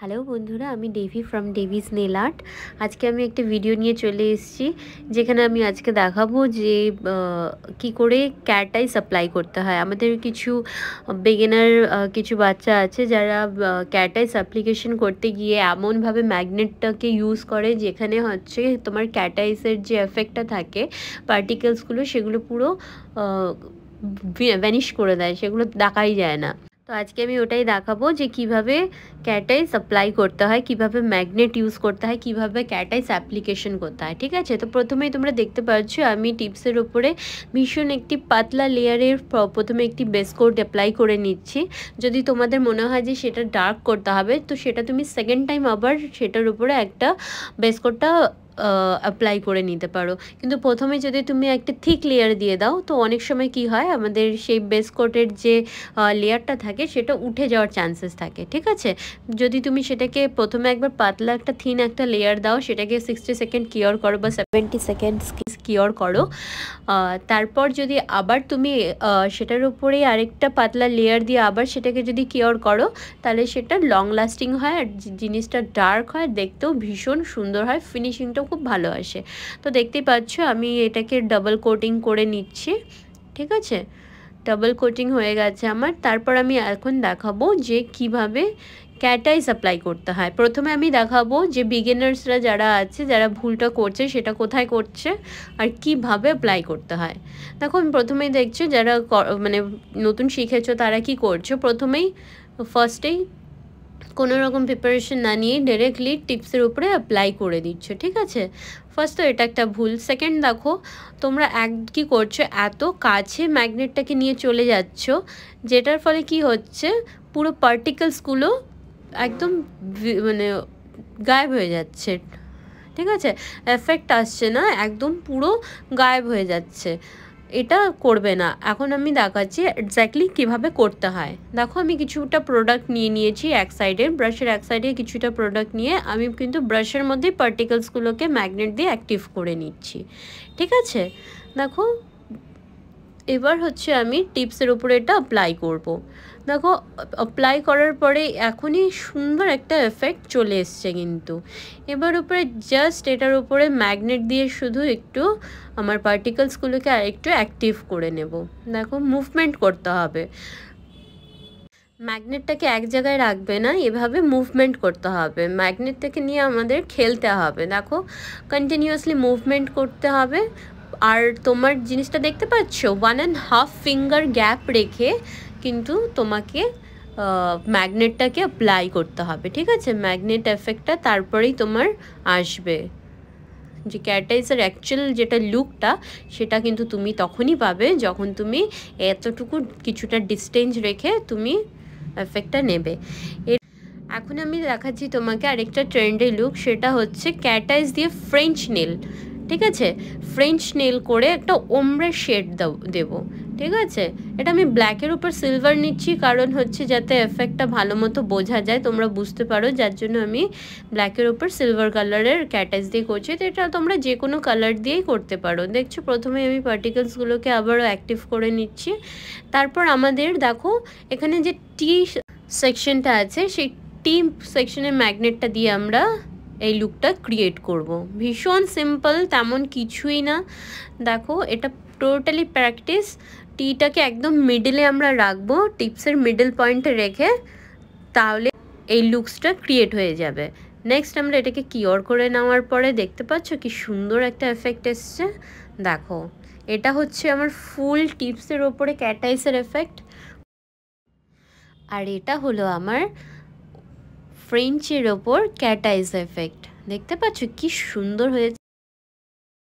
Hello বন্ধুরা, আমি Davy from Davis nail art. আজকে আমি একটা ভিডিও নিয়ে চলে এসেছি, যেখানে আমি আজকে দেখাবো যে কি করে ক্যাট আইস অ্যাপ্লাই করতে হয়। আমাদের কিছু বিগিনার কিছু বাচ্চা আছে যারা ক্যাট আইস অ্যাপ্লিকেশন করতে গিয়ে এমনভাবে ম্যাগনেটটাকে ইউজ করে যেখানে হচ্ছে তোমার ক্যাট আইসের যে এফেক্টটা থাকে, পার্টিকেলসগুলো সেগুলো পুরো ভ্যানিশ করে দেয়, সেগুলো দেখাই যায় না। তো আজকে আমি ওটাই দেখাবো যে কিভাবে ক্যাট আইস অ্যাপ্লাই করতে হয়, কিভাবে ম্যাগনেট ইউজ করতে হয়, কিভাবে ক্যাট আইস অ্যাপ্লিকেশন করতে হয়। ঠিক আছে, তো প্রথমেই তোমরা দেখতে পাচ্ছ আমি টিপসের ওপরে ভীষণ একটি পাতলা লেয়ারের প্রথমে একটি বেস কোট অ্যাপ্লাই করে নিচ্ছি। যদি তোমাদের মনে হয় যে সেটা ডার্ক করতে হবে, তো সেটা তুমি সেকেন্ড টাইম আবার সেটার উপরে একটা বেস কোটটা অ্যাপ্লাই করে নিতে পারো। কিন্তু প্রথমে যদি তুমি একটা থিক লেয়ার দিয়ে দাও, তো অনেক সময় কি হয়, আমাদের সেই বেস কোটের যে লেয়ারটা থাকে সেটা উঠে যাওয়ার চান্সেস থাকে। ঠিক আছে, যদি তুমি সেটাকে প্রথমে একবার পাতলা একটা থিন একটা লেয়ার দাও, সেটাকে 60 সেকেন্ড কিওর করো বা 70 সেকেন্ড কিওর করো, তারপর যদি আবার তুমি সেটার উপরে আরেকটা পাতলা লেয়ার দিয়ে আবার সেটাকে যদি কিওর করো, তাহলে সেটা লং লাস্টিং হয় আর জিনিসটা ডার্ক হয়, দেখতেও ভীষণ সুন্দর হয়, ফিনিশিংটাও খুব ভালো আসে। তো দেখতেই পাচ্ছ আমি এটাকে ডাবল কোটিং করে নিচ্ছি। ঠিক আছে, ডাবল কোটিং হয়ে গেছে আমার। তারপর আমি এখন দেখাবো যে কিভাবে ক্যাট আইস অ্যাপ্লাই করতে হয়। প্রথমে আমি দেখাবো যে বিগিনার্সরা যারা আছে, যারা ভুলটা করছে সেটা কোথায় করছে আর কিভাবে অ্যাপ্লাই করতে হয়। দেখো, আমি প্রথমেই দেখছো যারা মানে নতুন শিখেছো তারা কি করছো, প্রথমেই ফার্স্টেই কোনো রকম প্রিপারেশন না নিয়ে ডাইরেক্টলি টিপসের উপরে অ্যাপ্লাই করে দিচ্ছ। ঠিক আছে, ফার্স্ট তো এটা একটা ভুল। সেকেন্ড, দেখো তোমরা কী করছো, এত কাছে ম্যাগনেটটাকে নিয়ে চলে যাচ্ছ, যেটার ফলে কি হচ্ছে, পুরো পার্টিকেলসগুলো একদম মানে গায়েব হয়ে যাচ্ছে। ঠিক আছে, এফেক্ট আসছে না, একদম পুরো গায়েব হয়ে যাচ্ছে। এটা করবে না। এখন আমি দেখাচ্ছি এক্স্যাক্টলি কীভাবে করতে হয়। দেখো, আমি কিছুটা প্রোডাক্ট নিয়ে নিয়েছি এক সাইডে, ব্রাশের এক সাইডে কিছুটা প্রোডাক্ট নিয়ে আমি কিন্তু ব্রাশের মধ্যে পার্টিকেলসগুলোকে ম্যাগনেট দিয়ে অ্যাক্টিভ করে নিচ্ছি। ঠিক আছে, দেখো এবার হচ্ছে আমি টিপসের উপরে এটা অ্যাপ্লাই করব। দেখো, অ্যাপ্লাই করার পরে এখনই সুন্দর একটা এফেক্ট চলে এসছে। কিন্তু এবার উপরে জাস্ট এটার উপরে ম্যাগনেট দিয়ে শুধু একটু আমার পার্টিকেলসগুলোকে আরেকটু অ্যাক্টিভ করে নেব। দেখো, মুভমেন্ট করতে হবে, ম্যাগনেটটাকে এক জায়গায় রাখবে না, এভাবে মুভমেন্ট করতে হবে। ম্যাগনেটটাকে নিয়ে আমাদের খেলতে হবে। দেখো, কন্টিনিউয়াসলি মুভমেন্ট করতে হবে। আর তোমার জিনিসটা দেখতে পাচ্ছ, 1.5 ফিঙ্গার গ্যাপ রেখে কিন্তু তোমাকে ম্যাগনেটটাকে অ্যাপ্লাই করতে হবে। ঠিক আছে, ম্যাগনেট এফেক্টটা তারপরেই তোমার আসবে। যে ক্যাট আইসের অ্যাকচুয়াল যেটা লুকটা, সেটা কিন্তু তুমি তখনই পাবে যখন তুমি এতটুকু কিছুটা ডিস্টেন্স রেখে তুমি এফেক্টটা নেবে। এখন আমি দেখাচ্ছি তোমাকে আরেকটা ট্রেন্ডি লুক, সেটা হচ্ছে ক্যাট আইস দিয়ে ফ্রেঞ্চ নেল। ঠিক আছে, ফ্রেঞ্চ নেল করে একটা ওমব্রে শেড দেবো। ঠিক আছে, এটা আমি ব্ল্যাকের উপর সিলভার নিচ্ছি, কারণ হচ্ছে যাতে এফেক্টটা ভালো মতো বোঝা যায়, তোমরা বুঝতে পারো, যার জন্য আমি ব্ল্যাকের উপর সিলভার কালারের ক্যাট আইস দিয়ে করছি। তো এটা তোমরা যে কোনো কালার দিয়েই করতে পারো। দেখছো, প্রথমে আমি পার্টিকেলসগুলোকে আবারও অ্যাক্টিভ করে নিচ্ছি। তারপর আমাদের দেখো এখানে যে টি সেকশনটা আছে, সেই টি সেকশনের ম্যাগনেটটা দিয়ে আমরা এই লুকটা ক্রিয়েট করব। ভীষণ সিম্পল, তেমন কিছুই না। দেখো, এটা টোটালি প্র্যাকটিস। টিটাকে একদম মিডলে আমরা রাখবো, টিপসের মিডল পয়েন্টে রেখে, তাহলে এই লুকসটা ক্রিয়েট হয়ে যাবে। নেক্সট আমরা এটাকে কিওর করে নেওয়ার পরে দেখতে পাচ্ছ কি সুন্দর একটা এফেক্ট এসছে। দেখো, এটা হচ্ছে আমার ফুল টিপসের ওপরে ক্যাট আইসের এফেক্ট, আর এটা হলো আমার ফ্রেঞ্চের ওপর ক্যাট আইস এফেক্ট। দেখতে পাচ্ছ কি সুন্দর হয়েছে।